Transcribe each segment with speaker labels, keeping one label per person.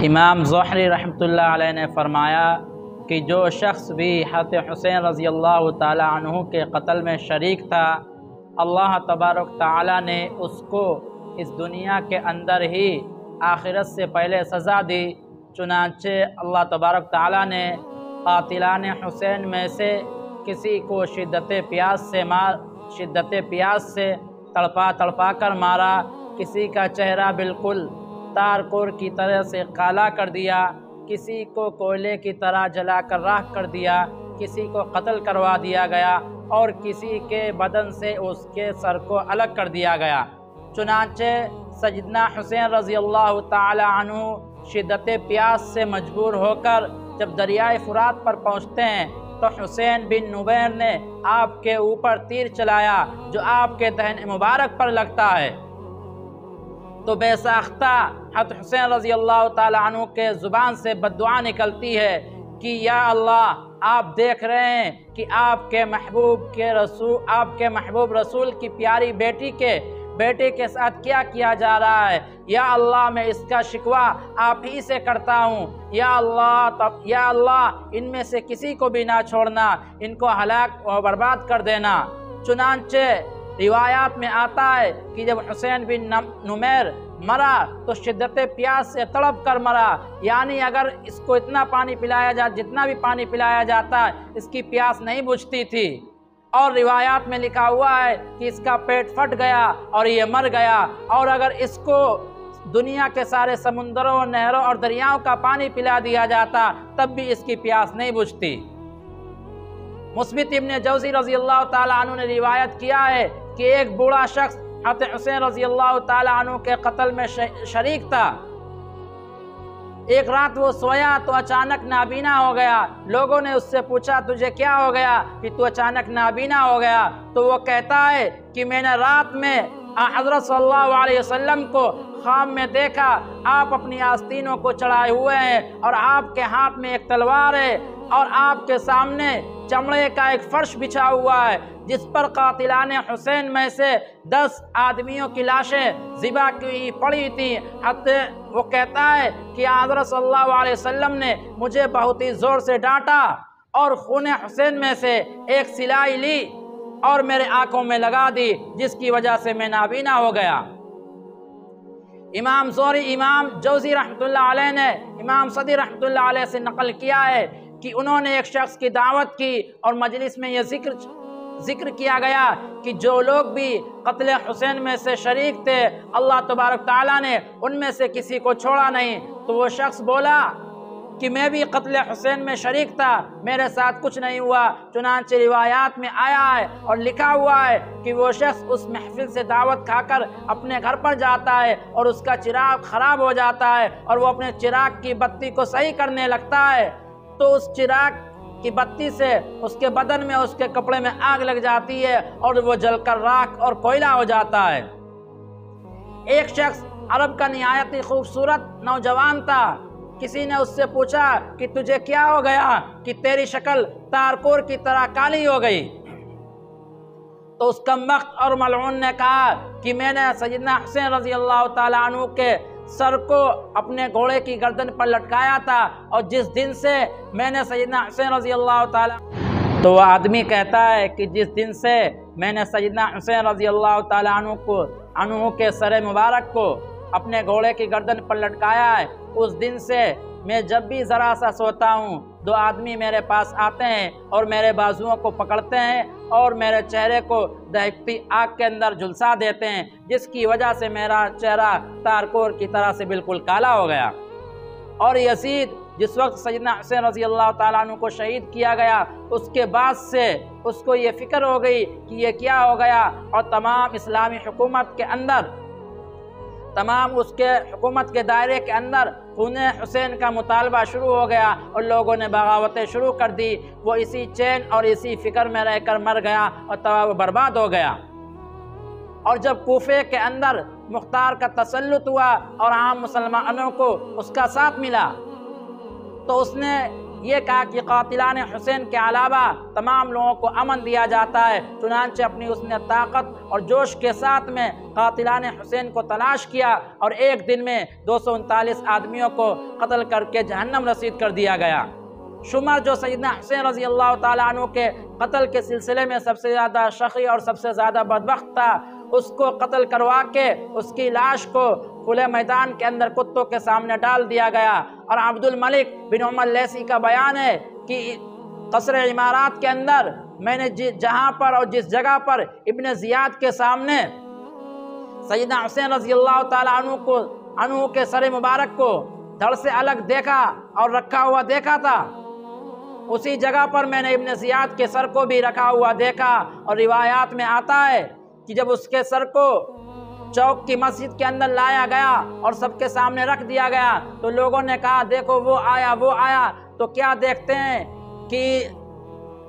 Speaker 1: امام زہری رحمۃ اللہ علیہ نے فرمایا کہ جو شخص بھی حضرت حسین رضی اللہ تعالی عنہ کے قتل میں شریک تھا، اللہ تبارک تعالی نے اس کو اس دنیا کے اندر ہی آخرت سے پہلے سزا دی۔ چنانچہ اللہ تبارک تعالی نے قاتلان حسین میں سے کسی کو شدت پیاس سے تڑپا کر مارا، کسی کا چہرہ بالکل تارکور کی طرح سے کالا کر دیا، کسی کو کوئلے کی طرح جلا کر راکھ کر دیا، کسی کو قتل کروا دیا گیا اور کسی کے بدن سے اس کے سر کو الگ کر دیا گیا۔ چنانچہ سیدنا حسین رضی اللہ تعالی عنہ شدت پیاس سے مجبور ہو کر جب دریائے فرات پر پہنچتے ہیں تو حسین بن نبیر نے آپ کے اوپر تیر چلایا جو آپ کے دہن مبارک پر لگتا ہے، تو بے ساختہ حضرت حسین رضی اللہ تعالی عنہ کے زبان سے بددعا نکلتی ہے کہ یا اللہ، آپ دیکھ رہے ہیں کہ آپ کے محبوب رسول کی پیاری بیٹے کے ساتھ کیا کیا جا رہا ہے، یا اللہ میں اس کا شکوہ آپ ہی سے کرتا ہوں، یا اللہ ان میں سے کسی کو بھی نہ چھوڑنا، ان کو ہلاک و برباد کر دینا۔ چنانچہ روایات میں آتا ہے کہ جب حسین بن نمیر مرا تو شدت پیاس سے تڑپ کر مرا، یعنی اگر اس کو اتنا پانی پلایا جتنا بھی پانی پلایا جاتا ہے اس کی پیاس نہیں بجھتی تھی، اور روایات میں لکھا ہوا ہے کہ اس کا پیٹ پھٹ گیا اور یہ مر گیا، اور اگر اس کو دنیا کے سارے سمندروں، نہروں اور دریاؤں کا پانی پلا دیا جاتا تب بھی اس کی پیاس نہیں بجھتی۔ مثبت ابن جوزی رضی اللہ تعالی عنہ نے روایت کیا ہے کہ ایک بوڑھا شخص حضرت حسین رضی اللہ تعالی عنہ کے قتل میں شریک تھا۔ ایک رات وہ سویا تو اچانک نابینا ہو گیا۔ لوگوں نے اس سے پوچھا تجھے کیا ہو گیا کہ تو اچانک نابینا ہو گیا؟ تو وہ کہتا ہے کہ میں نے رات میں حضرت صلی اللہ علیہ وسلم کو خواب میں دیکھا، آپ اپنی آستینوں کو چڑھائے ہوئے ہیں اور آپ کے ہاتھ میں ایک تلوار ہے اور آپ کے سامنے چمڑے کا ایک فرش بچھا ہوا ہے جس پر قاتلان حسین میں سے 10 آدمیوں کی لاشیں ذبح کی پڑی تھی۔ وہ کہتا ہے کہ حضرت صلی اللہ علیہ وسلم نے مجھے بہت ہی زور سے ڈانٹا اور خون حسین میں سے ایک سلائی لی اور میرے آنکھوں میں لگا دی، جس کی وجہ سے میں نابینا ہو گیا۔ امام زہری، امام جوزی رحمۃ اللہ علیہ نے امام صدی رحمۃ اللہ علیہ سے نقل کیا ہے کہ انہوں نے ایک شخص کی دعوت کی اور مجلس میں یہ ذکر کیا گیا کہ جو لوگ بھی قتل حسین میں سے شریک تھے اللہ تبارک تعالیٰ نے ان میں سے کسی کو چھوڑا نہیں۔ تو وہ شخص بولا کہ میں بھی قتل حسین میں شریک تھا، میرے ساتھ کچھ نہیں ہوا۔ چنانچہ روایات میں آیا ہے اور لکھا ہوا ہے کہ وہ شخص اس محفل سے دعوت کھا کر اپنے گھر پر جاتا ہے اور اس کا چراغ خراب ہو جاتا ہے اور وہ اپنے چراغ کی بتی کو صحیح کرنے لگتا ہے، تو اس چراغ کی بتی سے اس کے بدن میں، اس کے کپڑے میں آگ لگ جاتی ہے اور وہ جل کر راکھ اور کوئلہ ہو جاتا ہے۔ ایک شخص عرب کا نہایت ہی خوبصورت نوجوان تھا، کسی نے اس سے پوچھا کہ تجھے کیا ہو گیا کہ تیری شکل تارکور کی طرح کالی ہو گئی؟ تو اس کمبخت اور ملعون نے کہا کہ میں نے سیدنا حسین رضی اللہ تعالی عنہ کے سر کو اپنے گھوڑے کی گردن پر لٹکایا تھا، اور جس دن سے میں نے سیدنا حسین رضی اللہ تعالی، تو وہ آدمی کہتا ہے کہ جس دن سے میں نے سیدنا حسین رضی اللہ تعالی عنہ کے سر مبارک کو اپنے گھوڑے کی گردن پر لٹکایا ہے، اس دن سے میں جب بھی ذرا سا سوتا ہوں 2 آدمی میرے پاس آتے ہیں اور میرے بازوؤں کو پکڑتے ہیں اور میرے چہرے کو دہکتی آگ کے اندر جھلسا دیتے ہیں، جس کی وجہ سے میرا چہرہ تارکور کی طرح سے بالکل کالا ہو گیا۔ اور یزید جس وقت سیدنا حسین رضی اللہ تعالیٰ عنہ کو شہید کیا گیا، اس کے بعد سے اس کو یہ فکر ہو گئی کہ یہ کیا ہو گیا، اور تمام اسلامی حکومت کے اندر، تمام اس کے حکومت کے دائرے کے اندر خون حسین کا مطالبہ شروع ہو گیا اور لوگوں نے بغاوتیں شروع کر دی۔ وہ اسی چین اور اسی فکر میں رہ کر مر گیا اور تباہ و برباد ہو گیا۔ اور جب کوفے کے اندر مختار کا تسلط ہوا اور عام مسلمانوں کو اس کا ساتھ ملا، تو اس نے یہ کہا کہ قاتلان حسین کے علاوہ تمام لوگوں کو امن دیا جاتا ہے۔ چنانچہ اپنی اس نے طاقت اور جوش کے ساتھ میں قاتلان حسین کو تلاش کیا اور ایک دن میں 239 آدمیوں کو قتل کر کے جہنم رسید کر دیا گیا۔ شمر جو سیدنا حسین رضی اللہ تعالیٰ عنہ کے قتل کے سلسلے میں سب سے زیادہ شقی اور سب سے زیادہ بدبخت تھا، اس کو قتل کروا کے اس کی لاش کو کھلے میدان کے اندر کتوں کے سامنے ڈال دیا گیا۔ اور عبد الملک بن عمر لیثی کا بیان ہے کہ قصر عمارات کے اندر میں نے جہاں پر اور جس جگہ پر ابن زیاد کے سامنے سیدنا حسین رضی اللہ تعالیٰ عنہ کے سر مبارک کو دھڑ سے الگ دیکھا اور رکھا ہوا دیکھا تھا، اسی جگہ پر میں نے ابن زیاد کے سر کو بھی رکھا ہوا دیکھا۔ اور روایات میں آتا ہے کہ جب اس کے سر کو چوک کی مسجد کے اندر لایا گیا اور سب کے سامنے رکھ دیا گیا تو لوگوں نے کہا دیکھو وہ آیا، تو کیا دیکھتے ہیں کہ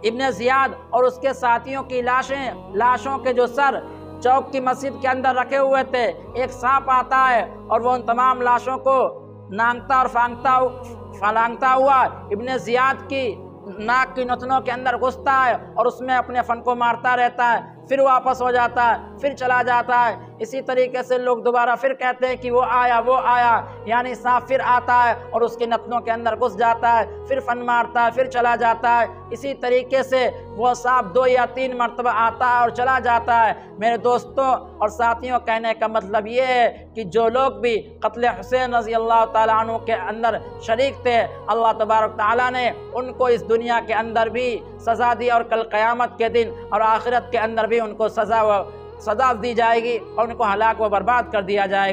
Speaker 1: ابن زیاد اور اس کے ساتھیوں کی لاشوں کے جو سر چوک کی مسجد کے اندر رکھے ہوئے تھے، ایک سانپ آتا ہے اور وہ ان تمام لاشوں کو نانگتا اور پھلانگتا ہوا ابن زیاد کی ناک کی نتنوں کے اندر گھستا ہے اور اس میں اپنے فن کو مارتا رہتا ہے، پھر واپس ہو جاتا ہے، پھر چلا جاتا ہے۔ اسی طریقے سے لوگ دوبارہ پھر کہتے ہیں کہ وہ آیا، یعنی سانپ پھر آتا ہے اور اس کی نتنوں کے اندر گھس جاتا ہے، پھر فن مارتا ہے، پھر چلا جاتا ہے۔ اسی طریقے سے وہ سانپ 2 یا 3 مرتبہ آتا ہے اور چلا جاتا ہے۔ میرے دوستوں اور ساتھیوں، کہنے کا مطلب یہ ہے کہ جو لوگ بھی قتل حسین رضی اللہ تعالیٰ عنہ کے اندر شریک تھے، اللہ تبارک تعالیٰ نے ان کو اس دنیا کے اندر بھی سزا دی اور کل قیامت کے دن اور آخرت کے اندر بھی ان کو سزا دی جائے گی اور ان کو ہلاک و برباد کر دیا جائے گا۔